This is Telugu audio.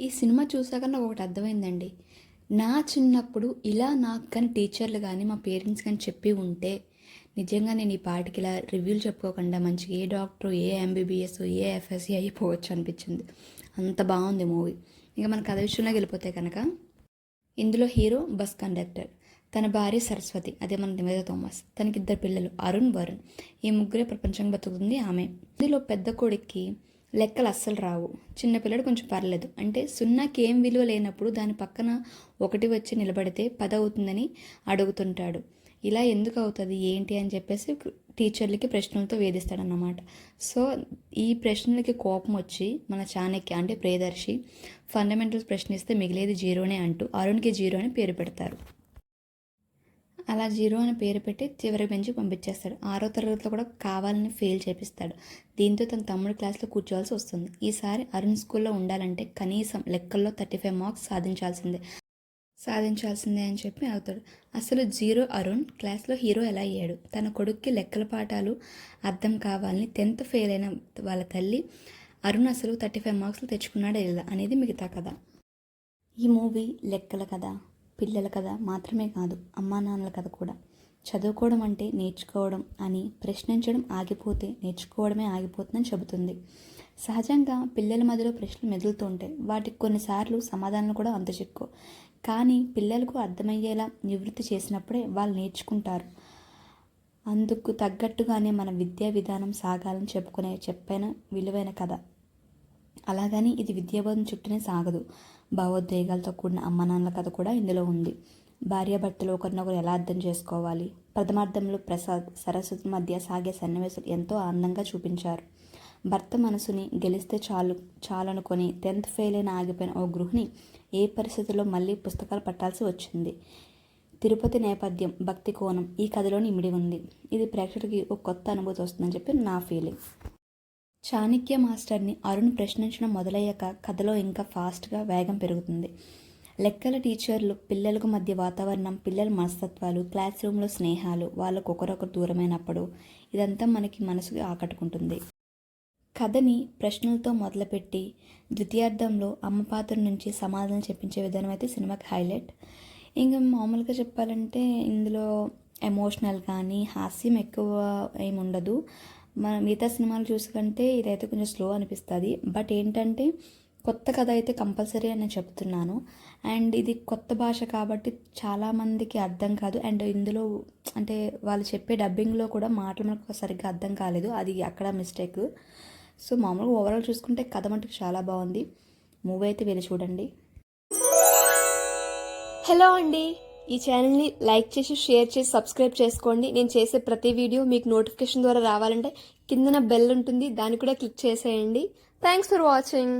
ఈ సినిమా చూసాక నాకు ఒకటి అర్థమైందండి. నా చిన్నప్పుడు ఇలా నాకు కానీ టీచర్లు కానీ మా పేరెంట్స్ కానీ చెప్పి ఉంటే నిజంగా నేను ఈ పాటికి ఇలా రివ్యూలు చెప్పుకోకుండా మంచిగా ఏ డాక్టర్ ఏ ఎంబీబీఎస్ ఏ ఎఫ్ఎస్సి అయిపోవచ్చు అనిపించింది. అంత బాగుంది మూవీ. ఇంకా మన కథ విషయంలోకి వెళ్ళిపోతే కనుక ఇందులో హీరో బస్ కండక్టర్, తన భార్య సరస్వతి, అదే మన నివేద థామస్, తనకి ఇద్దరు పిల్లలు అరుణ్ వరుణ్. ఈ ముగ్గురే ప్రపంచంగా బతుకుతుంది ఆమె. ఇందులో పెద్ద కొడుక్కి లెక్కలు అస్సలు రావు, చిన్నపిల్లడు కొంచెం పర్లేదు. అంటే సున్నాకి ఏం విలువ లేనప్పుడు దాని పక్కన ఒకటి వచ్చి నిలబడితే 10 అవుతుందని అడుగుతుంటాడు. ఇలా ఎందుకు అవుతుంది ఏంటి అని చెప్పేసి టీచర్లకి ప్రశ్నలతో వేధిస్తాడన్నమాట. సో ఈ ప్రశ్నలకి కోపం వచ్చి మన చాణక్య అంటే ప్రియదర్శి ఫండమెంటల్స్ ప్రశ్నిస్తే మిగిలేది జీరోనే అంటూ అరుణ్కి జీరో అని పేరు పెడతారు. అలా జీరో అని పేరు పెట్టి చివరి బెంచ్కి పంపించేస్తాడు. 6వ తరగతిలో కూడా కావాలని ఫెయిల్ చేపిస్తాడు. దీంతో తన తమ్ముడి క్లాస్లో కూర్చోవాల్సి వస్తుంది. ఈసారి అరుణ్ స్కూల్లో ఉండాలంటే కనీసం లెక్కల్లో 35 మార్క్స్ సాధించాల్సిందే అని చెప్పి అవుతాడు. అసలు జీరో అరుణ్ క్లాస్లో హీరో ఎలా అయ్యాడు? తన కొడుక్కి లెక్కల పాఠాలు అర్థం కావాలని 10th ఫెయిల్ అయిన వాళ్ళ తల్లి అరుణ్ అసలు 35 మార్క్స్లు తెచ్చుకున్నాడా లేదా అనేది మిగతా కథ. ఈ మూవీ లెక్కల కథ, పిల్లల కథ మాత్రమే కాదు, అమ్మా నాన్నల కథ కూడా. చదువుకోవడం అంటే నేర్చుకోవడం అని, ప్రశ్నించడం ఆగిపోతే నేర్చుకోవడమే ఆగిపోతుందని చెబుతుంది. సహజంగా పిల్లల మధ్యలో ప్రశ్నలు మెదులుతుంటాయి. వాటికి కొన్నిసార్లు సమాధానాలు కూడా అంతచిక్కో. కానీ పిల్లలకు అర్థమయ్యేలా నివృత్తి చేసినప్పుడే వాళ్ళు నేర్చుకుంటారు. అందుకు తగ్గట్టుగానే మన విద్యా విధానం సాగాలని చెప్పిన విలువైన కథ. అలాగని ఇది విద్యాబోధన చుట్టూనే సాగదు. భావోద్వేగాలతో కూడిన అమ్మనాన్నల కథ కూడా ఇందులో ఉంది. భార్యాభర్తలు ఒకరినొకరు ఎలా అర్థం చేసుకోవాలి, ప్రథమార్థంలో ప్రసాద్ సరస్వతి మధ్య సాగే సన్నివేశాలు ఎంతో ఆనందంగా చూపించారు. భర్త మనసుని గెలిస్తే చాలనుకొని 10th ఫెయిల్ అయిన ఆగిపోయిన ఓ గృహిణి ఏ పరిస్థితుల్లో మళ్ళీ పుస్తకాలు పట్టాల్సి వచ్చింది. తిరుపతి నేపథ్యం, భక్తి కోణం ఈ కథలోని ఇమిడి ఉంది. ఇది ప్రేక్షకుడికి ఒక కొత్త అనుభూతి వస్తుందని చెప్పి నా ఫీలింగ్. చాణక్య మాస్టర్ని అరుణ్ ప్రశ్నించడం మొదలయ్యాక కథలో ఇంకా ఫాస్ట్గా వేగం పెరుగుతుంది. లెక్కల టీచర్లు, పిల్లలకు మధ్య వాతావరణం, పిల్లల మనస్తత్వాలు, క్లాస్ రూమ్లో స్నేహాలు, వాళ్ళకు ఒకరొకరు దూరమైనప్పుడు ఇదంతా మనకి మనసుకి ఆకట్టుకుంటుంది. కథని ప్రశ్నలతో మొదలుపెట్టి ద్వితీయార్థంలో అమ్మ పాత్ర నుంచి సమాధానం చెప్పించే విధానం అయితే సినిమాకి హైలైట్. ఇంకా మామూలుగా చెప్పాలంటే ఇందులో ఎమోషనల్ కానీ హాస్యం ఎక్కువ ఏమి ఉండదు. మన మిగతా సినిమాలు చూసుకుంటే ఇదైతే కొంచెం స్లో అనిపిస్తుంది. బట్ ఏంటంటే కొత్త కథ అయితే కంపల్సరీ అని నేను చెప్తున్నాను. అండ్ ఇది కొత్త భాష కాబట్టి చాలామందికి అర్థం కాదు. అండ్ ఇందులో అంటే వాళ్ళు చెప్పే డబ్బింగ్లో కూడా మాటలు మనకు సరిగ్గా అర్థం కాలేదు, అది అక్కడ మిస్టేక్. సో మామూలుగా ఓవరాల్ చూసుకుంటే కథ మటుకు చాలా బాగుంది. మూవీ అయితే వెళ్ళి చూడండి. హలో అండి, ఈ ఛానల్ని లైక్ చేసి షేర్ చేసి సబ్స్క్రైబ్ చేసుకోండి. నేను చేసే ప్రతి వీడియో మీకు నోటిఫికేషన్ ద్వారా రావాలంటే కిందన బెల్ ఉంటుంది, దాన్ని కూడా క్లిక్ చేసేయండి. Thanks for watching.